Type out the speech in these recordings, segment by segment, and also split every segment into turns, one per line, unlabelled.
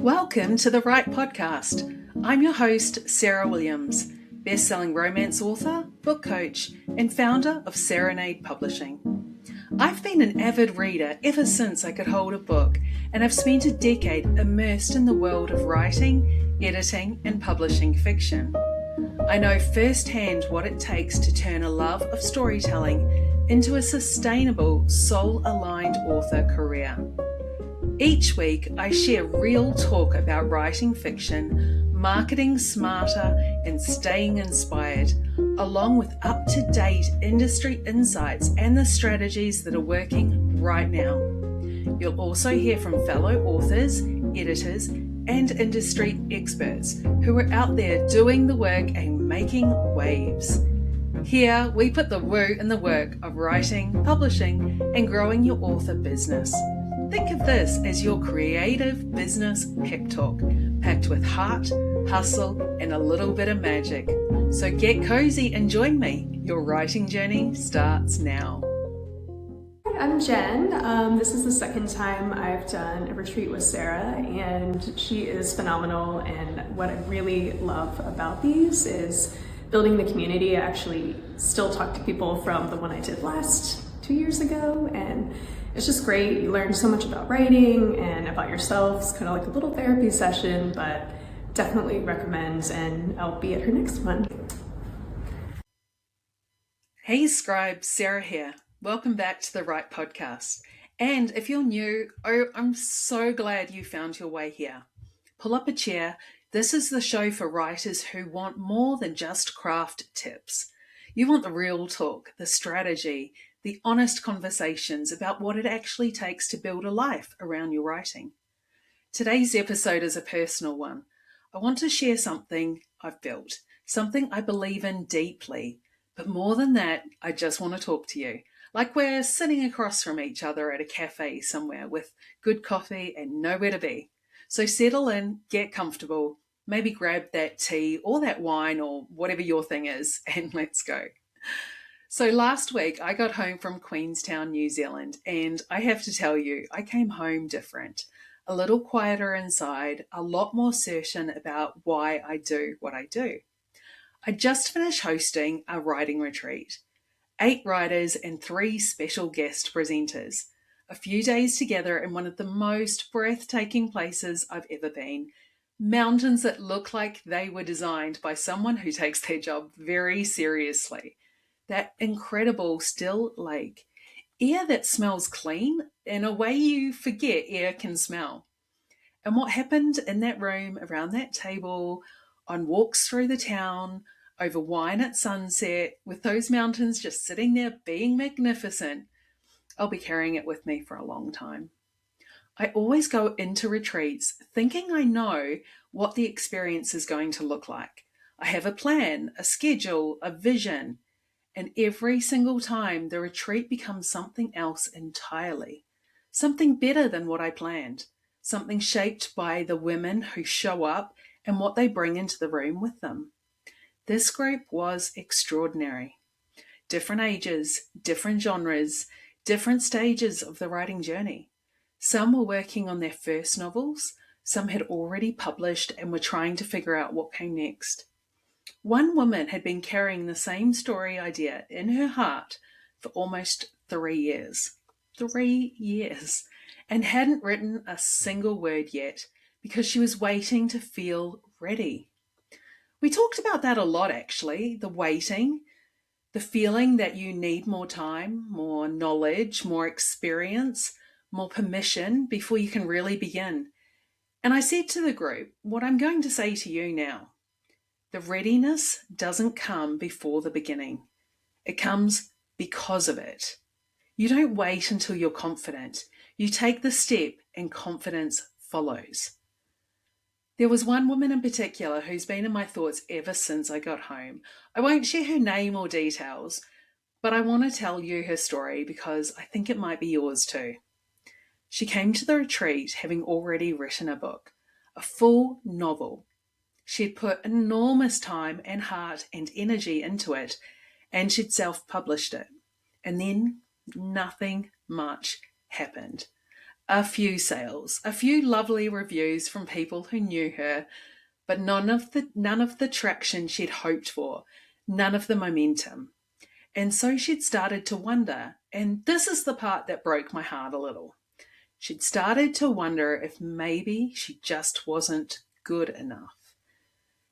Welcome to the Right Podcast. I'm your host, Sarah Williams, best-selling romance author, book coach, and founder of Serenade Publishing. I've been an avid reader ever since I could hold a book, and I've spent a decade immersed in the world of writing, editing, and publishing fiction. I know firsthand what it takes to turn a love of storytelling into a sustainable, soul-aligned author career. Each week, I share real talk about writing fiction, marketing smarter, and staying inspired, along with up-to-date industry insights and the strategies that are working right now. You'll also hear from fellow authors, editors, and industry experts who are out there doing the work and making waves. Here, we put the woo in the work of writing, publishing, and growing your author business. Think of this as your creative business pep talk, packed with heart, hustle, and a little bit of magic. So get cozy and join me. Your writing journey starts now.
Hi, I'm Jen. This is the second time I've done a retreat with Sarah, and she is phenomenal. And what I really love about these is building the community. I actually still talk to people from the one I did last 2 years ago, and it's just great. You learn so much about writing and about yourself. It's kind of like a little therapy session, but definitely recommend, and I'll be at her next one.
Hey scribe, Sarah here. Welcome back to the Right Podcast. And if you're new, I'm so glad you found your way here. Pull up a chair. This is the show for writers who want more than just craft tips. You want the real talk, the strategy, the honest conversations about what it actually takes to build a life around your writing. Today's episode is a personal one. I want to share something I've built, something I believe in deeply. But more than that, I just want to talk to you, like we're sitting across from each other at a cafe somewhere with good coffee and nowhere to be. So settle in, get comfortable, maybe grab that tea or that wine or whatever your thing is, and let's go. So last week I got home from Queenstown, New Zealand, and I have to tell you, I came home different, a little quieter inside, a lot more certain about why I do what I do. I just finished hosting a writing retreat, 8 writers and 3 special guest presenters, a few days together in one of the most breathtaking places I've ever been, mountains that look like they were designed by someone who takes their job very seriously. That incredible still lake, air that smells clean in a way you forget air can smell. And what happened in that room, around that table, on walks through the town, over wine at sunset, with those mountains just sitting there being magnificent, I'll be carrying it with me for a long time. I always go into retreats thinking I know what the experience is going to look like. I have a plan, a schedule, a vision. And every single time, the retreat becomes something else entirely. Something better than what I planned. Something shaped by the women who show up and what they bring into the room with them. This group was extraordinary. Different ages, different genres, different stages of the writing journey. Some were working on their first novels. Some had already published and were trying to figure out what came next. One woman had been carrying the same story idea in her heart for almost 3 years. 3 years. And hadn't written a single word yet because she was waiting to feel ready. We talked about that a lot, actually. The waiting, the feeling that you need more time, more knowledge, more experience, more permission before you can really begin. And I said to the group, what I'm going to say to you now. The readiness doesn't come before the beginning. It comes because of it. You don't wait until you're confident. You take the step and confidence follows. There was one woman in particular who's been in my thoughts ever since I got home. I won't share her name or details, but I want to tell you her story because I think it might be yours too. She came to the retreat having already written a book, a full novel. She'd put enormous time and heart and energy into it, and she'd self-published it. And then nothing much happened. A few sales, a few lovely reviews from people who knew her, but none of the traction she'd hoped for, none of the momentum. And so she'd started to wonder, and this is the part that broke my heart a little. She'd started to wonder if maybe she just wasn't good enough.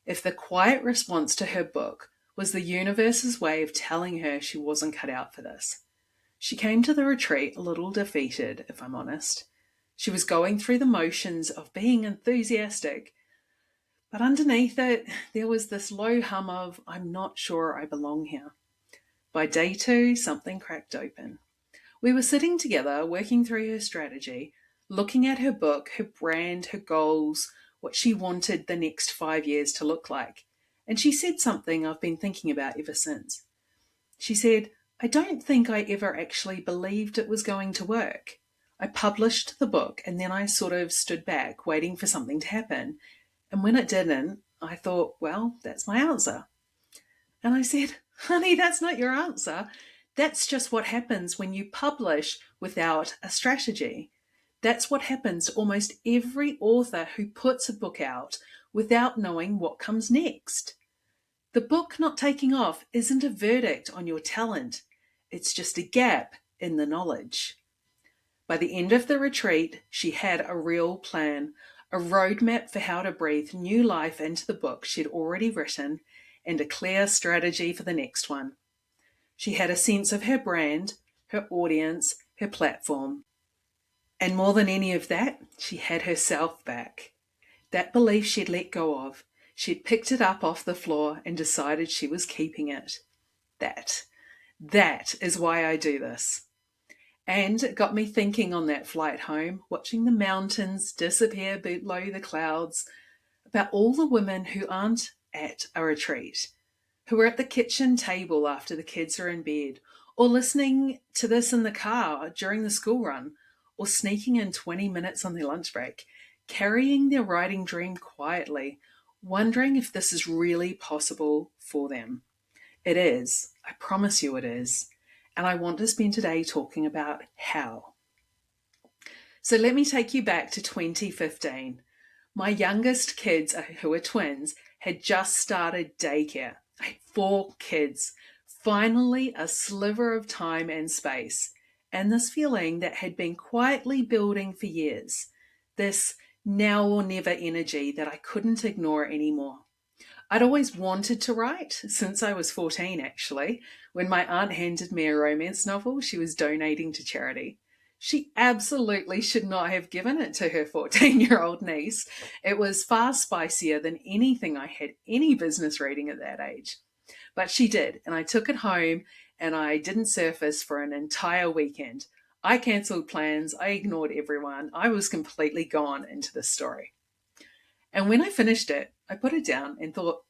If the quiet response to her book was the universe's way of telling her she wasn't cut out for this. She came to the retreat a little defeated, if I'm honest. She was going through the motions of being enthusiastic, but underneath it, there was this low hum of, I'm not sure I belong here. By day 2, something cracked open. We were sitting together, working through her strategy, looking at her book, her brand, her goals, what she wanted the next 5 years to look like. And she said something I've been thinking about ever since. She said, I don't think I ever actually believed it was going to work. I published the book and then I sort of stood back, waiting for something to happen. And when it didn't, I thought, well, that's my answer. And I said, honey, that's not your answer. That's just what happens when you publish without a strategy. That's what happens to almost every author who puts a book out without knowing what comes next. The book not taking off isn't a verdict on your talent. It's just a gap in the knowledge. By the end of the retreat, she had a real plan, a roadmap for how to breathe new life into the book she'd already written, and a clear strategy for the next one. She had a sense of her brand, her audience, her platform. And more than any of that, she had herself back. That belief she'd let go of, she'd picked it up off the floor and decided she was keeping it. That is why I do this. And it got me thinking on that flight home, watching the mountains disappear below the clouds, about all the women who aren't at a retreat, who are at the kitchen table after the kids are in bed, or listening to this in the car during the school run, or sneaking in 20 minutes on their lunch break, carrying their writing dream quietly, wondering if this is really possible for them. It is. I promise you it is. And I want to spend today talking about how. So let me take you back to 2015. My youngest kids, who are twins, had just started daycare. I had 4 kids. Finally, a sliver of time and space. And this feeling that had been quietly building for years. This now or never energy that I couldn't ignore anymore. I'd always wanted to write, since I was 14 actually, when my aunt handed me a romance novel she was donating to charity. She absolutely should not have given it to her 14-year-old niece. It was far spicier than anything I had any business reading at that age. But she did, and I took it home and I didn't surface for an entire weekend. I cancelled plans, I ignored everyone, I was completely gone into the story. And when I finished it, I put it down and thought,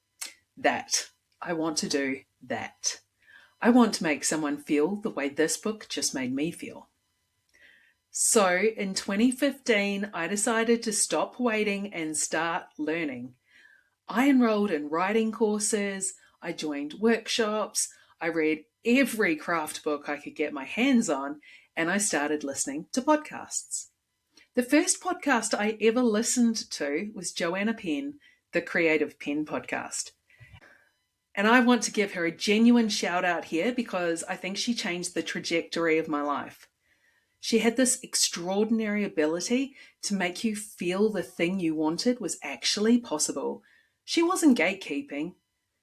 I want to do that. I want to make someone feel the way this book just made me feel. So in 2015, I decided to stop waiting and start learning. I enrolled in writing courses, I joined workshops, I read every craft book I could get my hands on, and I started listening to podcasts. The first podcast I ever listened to was Joanna Penn, the Creative Penn podcast. And I want to give her a genuine shout out here because I think she changed the trajectory of my life. She had this extraordinary ability to make you feel the thing you wanted was actually possible. She wasn't gatekeeping.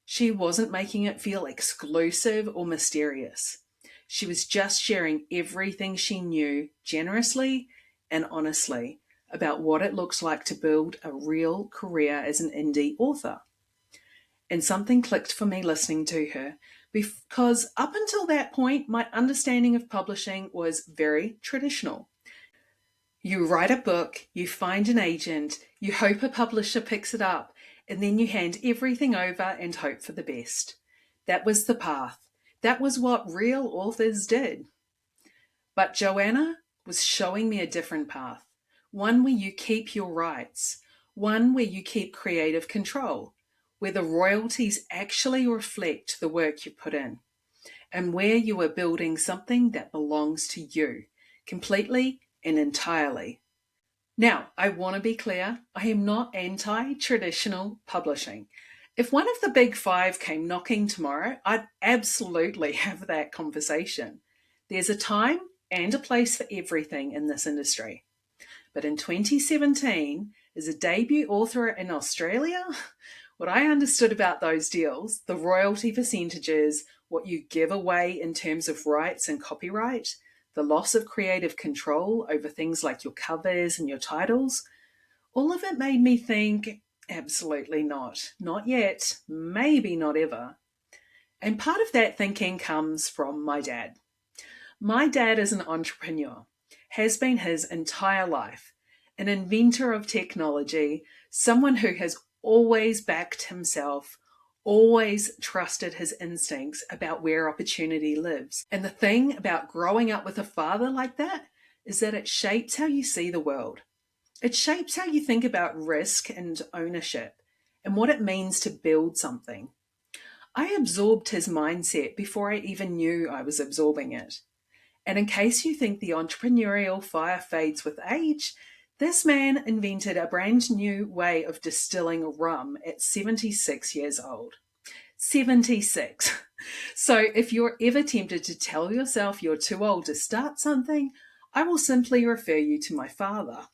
She wasn't making it feel exclusive or mysterious. She was just sharing everything she knew generously and honestly about what it looks like to build a real career as an indie author. And something clicked for me listening to her, because up until that point, my understanding of publishing was very traditional. You write a book, you find an agent, you hope a publisher picks it up, and then you hand everything over and hope for the best. That was the path. That was what real authors did. But Joanna was showing me a different path, one where you keep your rights, one where you keep creative control, where the royalties actually reflect the work you put in, and where you are building something that belongs to you, completely and entirely. Now, I want to be clear, I am not anti-traditional publishing. If one of the big five came knocking tomorrow, I'd absolutely have that conversation. There's a time and a place for everything in this industry. But in 2017, as a debut author in Australia, what I understood about those deals, the royalty percentages, what you give away in terms of rights and copyright, the loss of creative control over things like your covers and your titles, all of it made me think, absolutely not. Not yet, maybe not ever. And part of that thinking comes from my dad. My dad is an entrepreneur, has been his entire life, an inventor of technology, someone who has always backed himself, always trusted his instincts about where opportunity lives. And the thing about growing up with a father like that is that it shapes how you see the world. It shapes how you think about risk and ownership and what it means to build something. I absorbed his mindset before I even knew I was absorbing it. And in case you think the entrepreneurial fire fades with age, this man invented a brand new way of distilling rum at 76 years old. 76. So if you're ever tempted to tell yourself you're too old to start something, I will simply refer you to my father.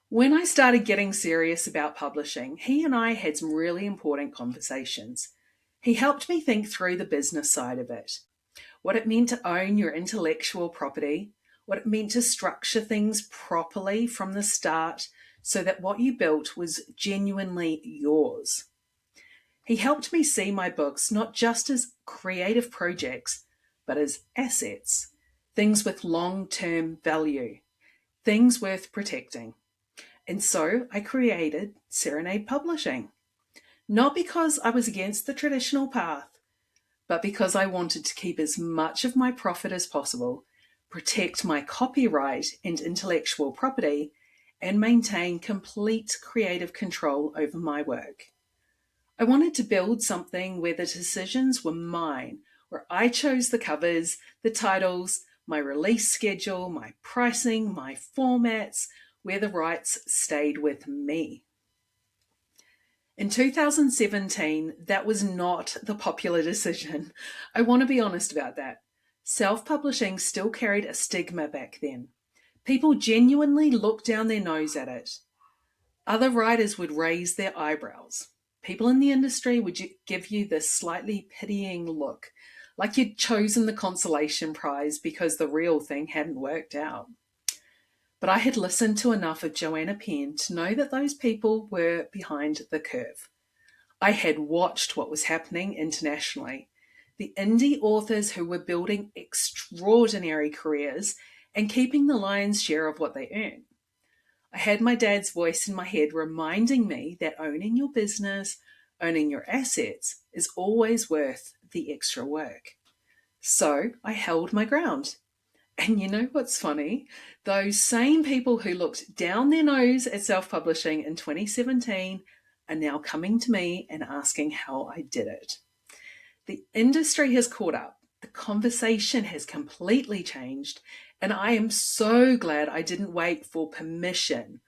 When I started getting serious about publishing, he and I had some really important conversations. He helped me think through the business side of it. What it meant to own your intellectual property, what it meant to structure things properly from the start so that what you built was genuinely yours. He helped me see my books not just as creative projects, but as assets, things with long-term value, things worth protecting. And so I created Serenade Publishing, not because I was against the traditional path, but because I wanted to keep as much of my profit as possible, protect my copyright and intellectual property, and maintain complete creative control over my work. I wanted to build something where the decisions were mine, where I chose the covers, the titles, my release schedule, my pricing, my formats, where the rights stayed with me. In 2017, that was not the popular decision. I want to be honest about that. Self-publishing still carried a stigma back then. People genuinely looked down their nose at it. Other writers would raise their eyebrows. People in the industry would give you this slightly pitying look, like you'd chosen the consolation prize because the real thing hadn't worked out. But I had listened to enough of Joanna Penn to know that those people were behind the curve. I had watched what was happening internationally. The indie authors who were building extraordinary careers and keeping the lion's share of what they earn. I had my dad's voice in my head reminding me that owning your business, owning your assets, is always worth the extra work. So I held my ground. And you know what's funny? Those same people who looked down their nose at self-publishing in 2017 are now coming to me and asking how I did it. The industry has caught up. The conversation has completely changed, and I am so glad I didn't wait for permission.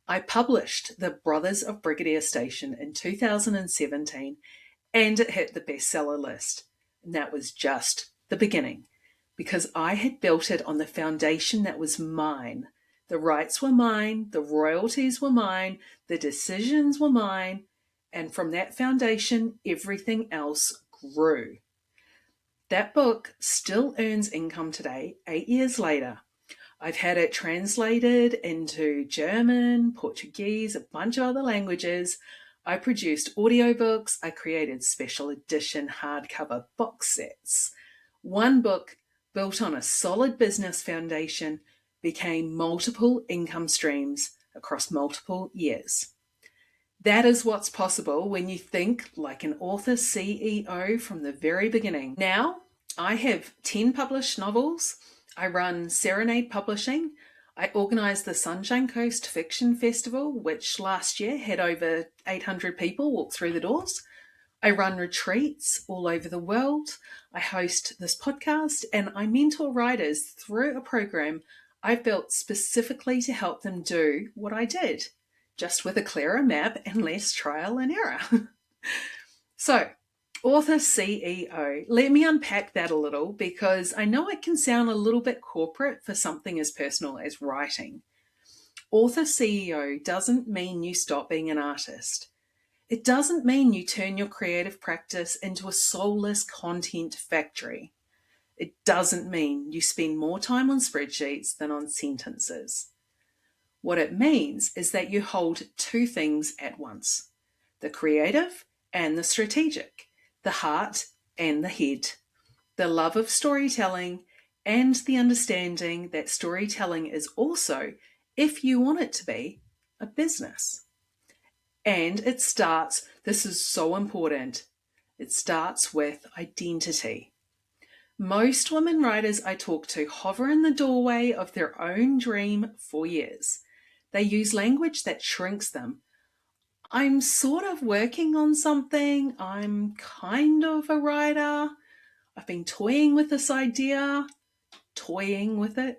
I published The Brothers of Brigadier Station in 2017, and it hit the bestseller list. And that was just the beginning, because I had built it on the foundation that was mine. The rights were mine, the royalties were mine, the decisions were mine, and from that foundation, everything else grew. That book still earns income today, 8 years later. I've had it translated into German, Portuguese, a bunch of other languages. I produced audiobooks. I created special edition hardcover box sets. One book built on a solid business foundation became multiple income streams across multiple years. That is what's possible when you think like an author CEO from the very beginning. Now, I have 10 published novels. I run Serenade Publishing. I organised the Sunshine Coast Fiction Festival, which last year had over 800 people walk through the doors. I run retreats all over the world. I host this podcast and I mentor writers through a program I've built specifically to help them do what I did, just with a clearer map and less trial and error. So, author CEO, let me unpack that a little because I know it can sound a little bit corporate for something as personal as writing. Author CEO doesn't mean you stop being an artist. It doesn't mean you turn your creative practice into a soulless content factory. It doesn't mean you spend more time on spreadsheets than on sentences. What it means is that you hold two things at once: the creative and the strategic, the heart and the head, the love of storytelling and the understanding that storytelling is also, if you want it to be, a business. And it starts, this is so important, it starts with identity. Most women writers I talk to hover in the doorway of their own dream for years. They use language that shrinks them. I'm sort of working on something. I'm kind of a writer. I've been toying with this idea, toying with it,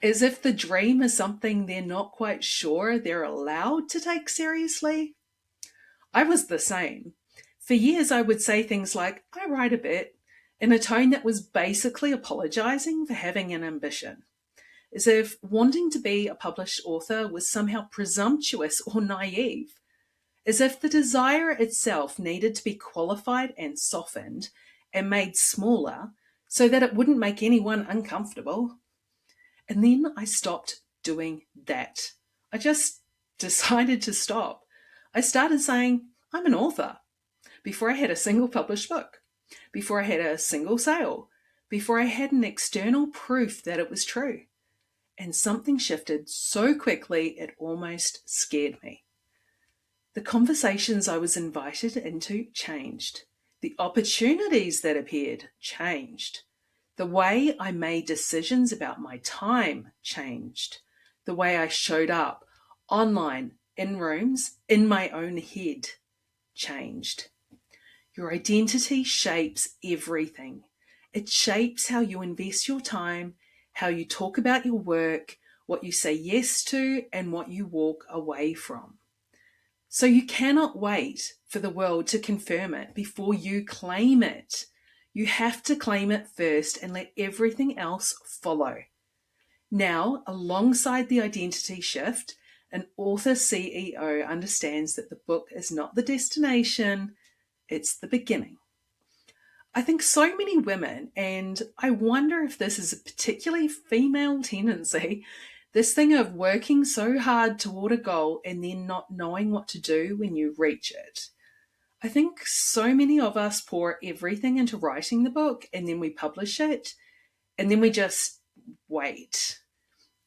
as if the dream is something they're not quite sure they're allowed to take seriously. I was the same. For years, I would say things like, I write a bit, in a tone that was basically apologizing for having an ambition, as if wanting to be a published author was somehow presumptuous or naive, as if the desire itself needed to be qualified and softened and made smaller so that it wouldn't make anyone uncomfortable. And then I stopped doing that. I just decided to stop. I started saying, I'm an author, before I had a single published book, before I had a single sale, before I had an external proof that it was true. And something shifted so quickly it almost scared me. The conversations I was invited into changed. The opportunities that appeared changed. The way I made decisions about my time changed. The way I showed up online, in rooms, in my own head changed. Your identity shapes everything. It shapes how you invest your time, how you talk about your work, what you say yes to, and what you walk away from. So you cannot wait for the world to confirm it before you claim it. You have to claim it first and let everything else follow. Now, alongside the identity shift, an author CEO understands that the book is not the destination, it's the beginning. I think so many women, and I wonder if this is a particularly female tendency, this thing of working so hard toward a goal and then not knowing what to do when you reach it. I think so many of us pour everything into writing the book and then we publish it and then we just wait.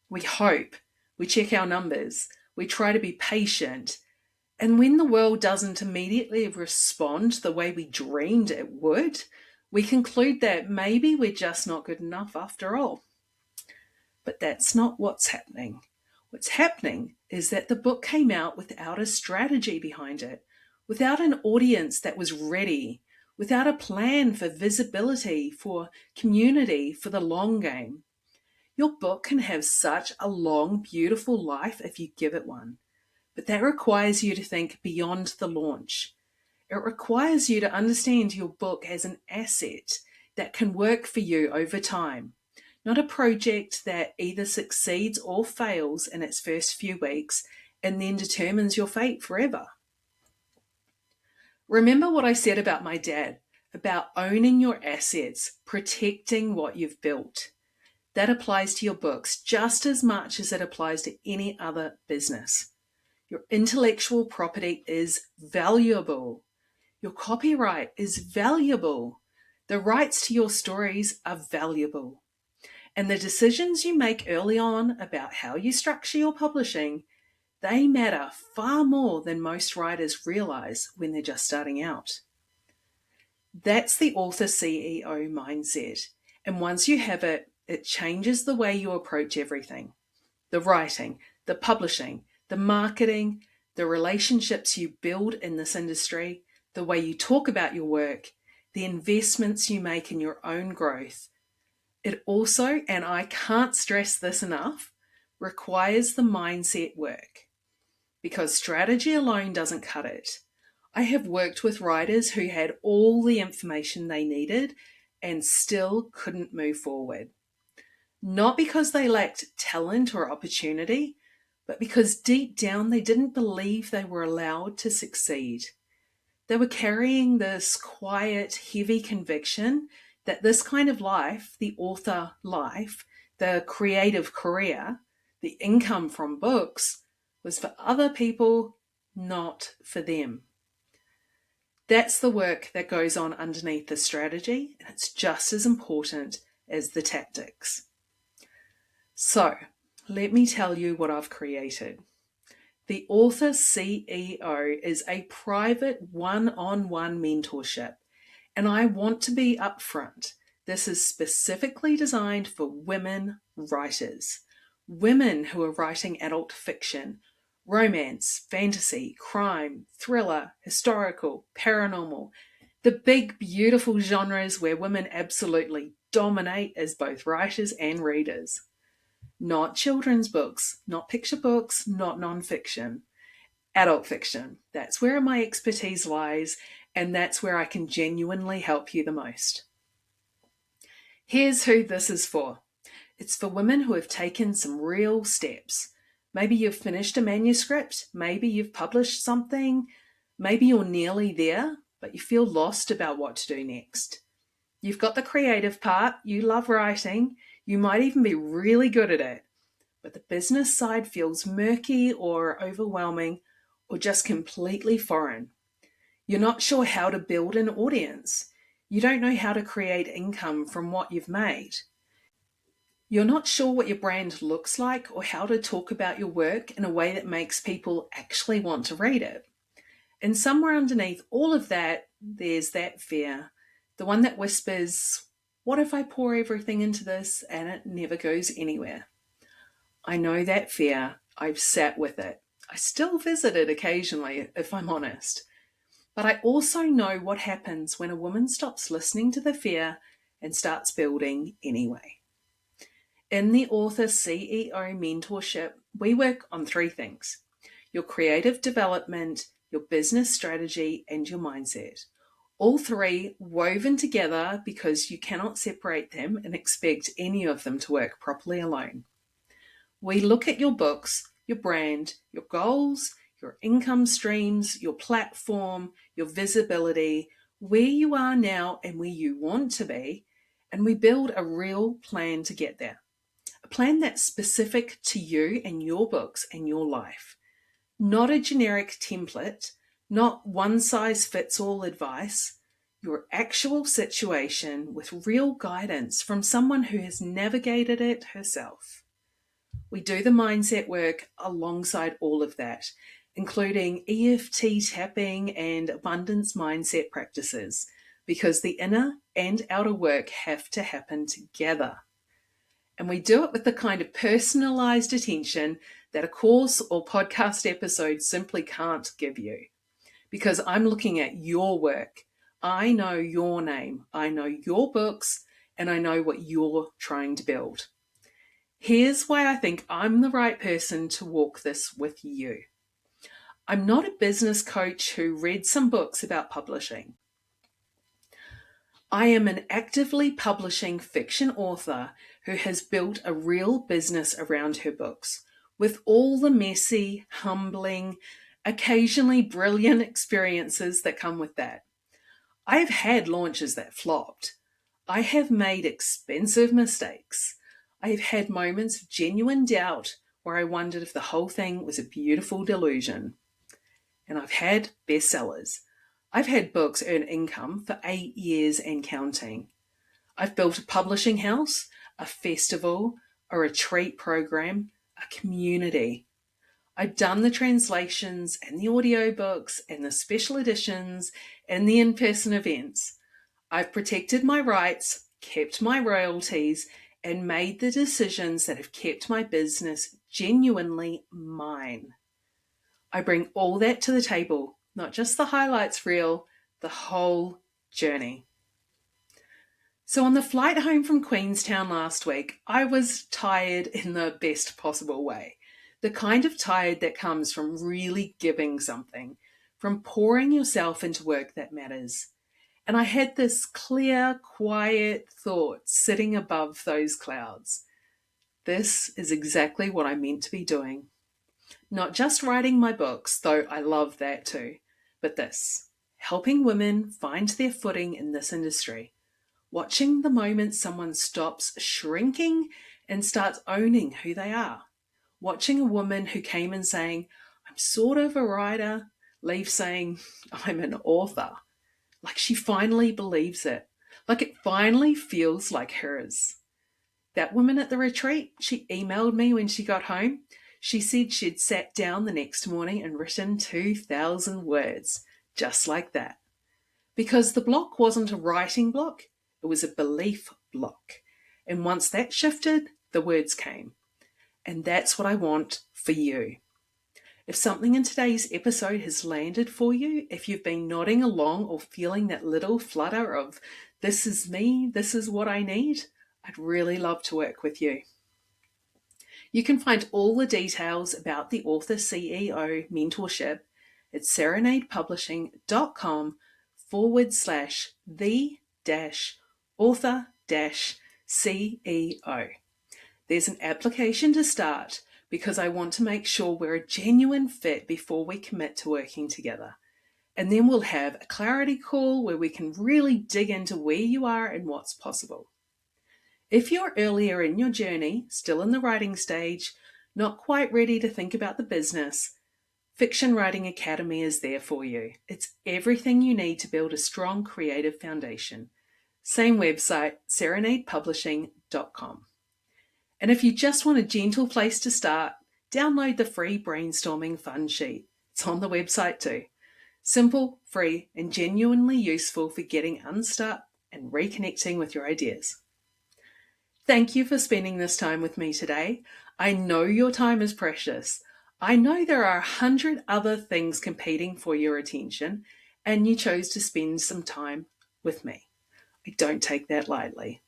We hope. We check our numbers. We try to be patient. And when the world doesn't immediately respond the way we dreamed it would, we conclude that maybe we're just not good enough after all. But that's not what's happening. What's happening is that the book came out without a strategy behind it, without an audience that was ready, without a plan for visibility, for community, for the long game. Your book can have such a long, beautiful life if you give it one. But that requires you to think beyond the launch. It requires you to understand your book as an asset that can work for you over time, not a project that either succeeds or fails in its first few weeks and then determines your fate forever. Remember what I said about my dad, about owning your assets, protecting what you've built. That applies to your books just as much as it applies to any other business. Your intellectual property is valuable. Your copyright is valuable. The rights to your stories are valuable. And the decisions you make early on about how you structure your publishing, they matter far more than most writers realize when they're just starting out. That's the author CEO mindset. And once you have it, it changes the way you approach everything. The writing, the publishing, the marketing, the relationships you build in this industry, the way you talk about your work, the investments you make in your own growth. It also, and I can't stress this enough, requires the mindset work because strategy alone doesn't cut it. I have worked with writers who had all the information they needed and still couldn't move forward. Not because they lacked talent or opportunity, but because deep down they didn't believe they were allowed to succeed. They were carrying this quiet, heavy conviction that this kind of life, the author life, the creative career, the income from books, was for other people, not for them. That's the work that goes on underneath the strategy, and it's just as important as the tactics. So, let me tell you what I've created. The Author CEO is a private one-on-one mentorship, and I want to be upfront. This is specifically designed for women writers, women who are writing adult fiction, romance, fantasy, crime, thriller, historical, paranormal, the big, beautiful genres where women absolutely dominate as both writers and readers. Not children's books, not picture books, not nonfiction. Adult fiction. That's where my expertise lies, and that's where I can genuinely help you the most. Here's who this is for. It's for women who have taken some real steps. Maybe you've finished a manuscript, maybe you've published something, maybe you're nearly there, but you feel lost about what to do next. You've got the creative part, you love writing, you might even be really good at it, but the business side feels murky or overwhelming or just completely foreign. You're not sure how to build an audience. You don't know how to create income from what you've made. You're not sure what your brand looks like or how to talk about your work in a way that makes people actually want to read it. And somewhere underneath all of that, there's that fear, the one that whispers, what if I pour everything into this and it never goes anywhere? I know that fear. I've sat with it. I still visit it occasionally, if I'm honest. But I also know what happens when a woman stops listening to the fear and starts building anyway. In the Author CEO mentorship, we work on three things: your creative development, your business strategy, and your mindset. All three woven together because you cannot separate them and expect any of them to work properly alone. We look at your books, your brand, your goals, your income streams, your platform, your visibility, where you are now and where you want to be, and we build a real plan to get there. A plan that's specific to you and your books and your life. Not a generic template, not one-size-fits-all advice, your actual situation with real guidance from someone who has navigated it herself. We do the mindset work alongside all of that, including EFT tapping and abundance mindset practices, because the inner and outer work have to happen together. And we do it with the kind of personalized attention that a course or podcast episode simply can't give you. Because I'm looking at your work. I know your name. I know your books, and I know what you're trying to build. Here's why I think I'm the right person to walk this with you. I'm not a business coach who read some books about publishing. I am an actively publishing fiction author who has built a real business around her books, with all the messy, humbling, occasionally brilliant experiences that come with that. I have had launches that flopped. I have made expensive mistakes. I have had moments of genuine doubt where I wondered if the whole thing was a beautiful delusion. And I've had bestsellers. I've had books earn income for 8 years and counting. I've built a publishing house, a festival, a retreat program, a community. I've done the translations and the audiobooks and the special editions and the in-person events. I've protected my rights, kept my royalties, and made the decisions that have kept my business genuinely mine. I bring all that to the table, not just the highlights reel, the whole journey. So on the flight home from Queenstown last week, I was tired in the best possible way. The kind of tired that comes from really giving something, from pouring yourself into work that matters. And I had this clear, quiet thought sitting above those clouds. This is exactly what I'm meant to be doing. Not just writing my books, though I love that too, but this, helping women find their footing in this industry. Watching the moment someone stops shrinking and starts owning who they are. Watching a woman who came in saying, I'm sort of a writer, leave saying, I'm an author. Like she finally believes it. Like it finally feels like hers. That woman at the retreat, she emailed me when she got home. She said she'd sat down the next morning and written 2,000 words, just like that. Because the block wasn't a writing block, it was a belief block. And once that shifted, the words came. And that's what I want for you. If something in today's episode has landed for you, if you've been nodding along or feeling that little flutter of, this is me, this is what I need, I'd really love to work with you. You can find all the details about the Author CEO mentorship at serenade.com/the-author-CEO. There's an application to start because I want to make sure we're a genuine fit before we commit to working together. And then we'll have a clarity call where we can really dig into where you are and what's possible. If you're earlier in your journey, still in the writing stage, not quite ready to think about the business, Fiction Writing Academy is there for you. It's everything you need to build a strong creative foundation. Same website, serenadepublishing.com. And if you just want a gentle place to start, download the free brainstorming fun sheet. It's on the website too. Simple, free, and genuinely useful for getting unstuck and reconnecting with your ideas. Thank you for spending this time with me today. I know your time is precious. I know there are 100 other things competing for your attention, and you chose to spend some time with me. I don't take that lightly.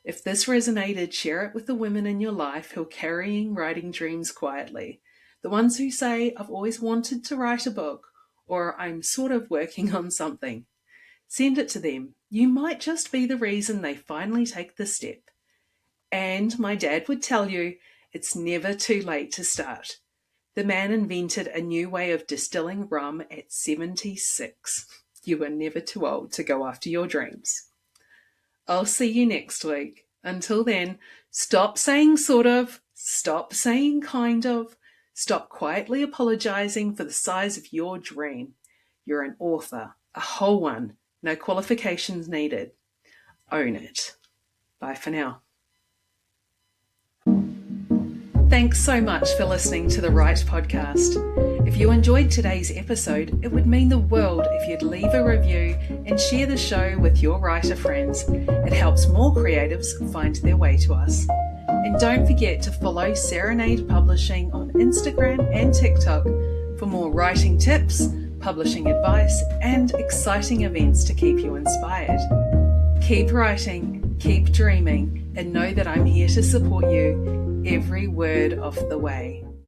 If this resonated, share it with the women in your life who are carrying writing dreams quietly. The ones who say, I've always wanted to write a book, or I'm sort of working on something. Send it to them. You might just be the reason they finally take the step. And my dad would tell you, it's never too late to start. The man invented a new way of distilling rum at 76. You are never too old to go after your dreams. I'll see you next week. Until then, stop saying sort of, stop saying kind of, stop quietly apologizing for the size of your dream. You're an author, a whole one, no qualifications needed. Own it. Bye for now. Thanks so much for listening to the Write Podcast. If you enjoyed today's episode, it would mean the world if you'd leave a review and share the show with your writer friends. It helps more creatives find their way to us. And don't forget to follow Serenade Publishing on Instagram and TikTok for more writing tips, publishing advice, and exciting events to keep you inspired. Keep writing, keep dreaming, and know that I'm here to support you every word of the way.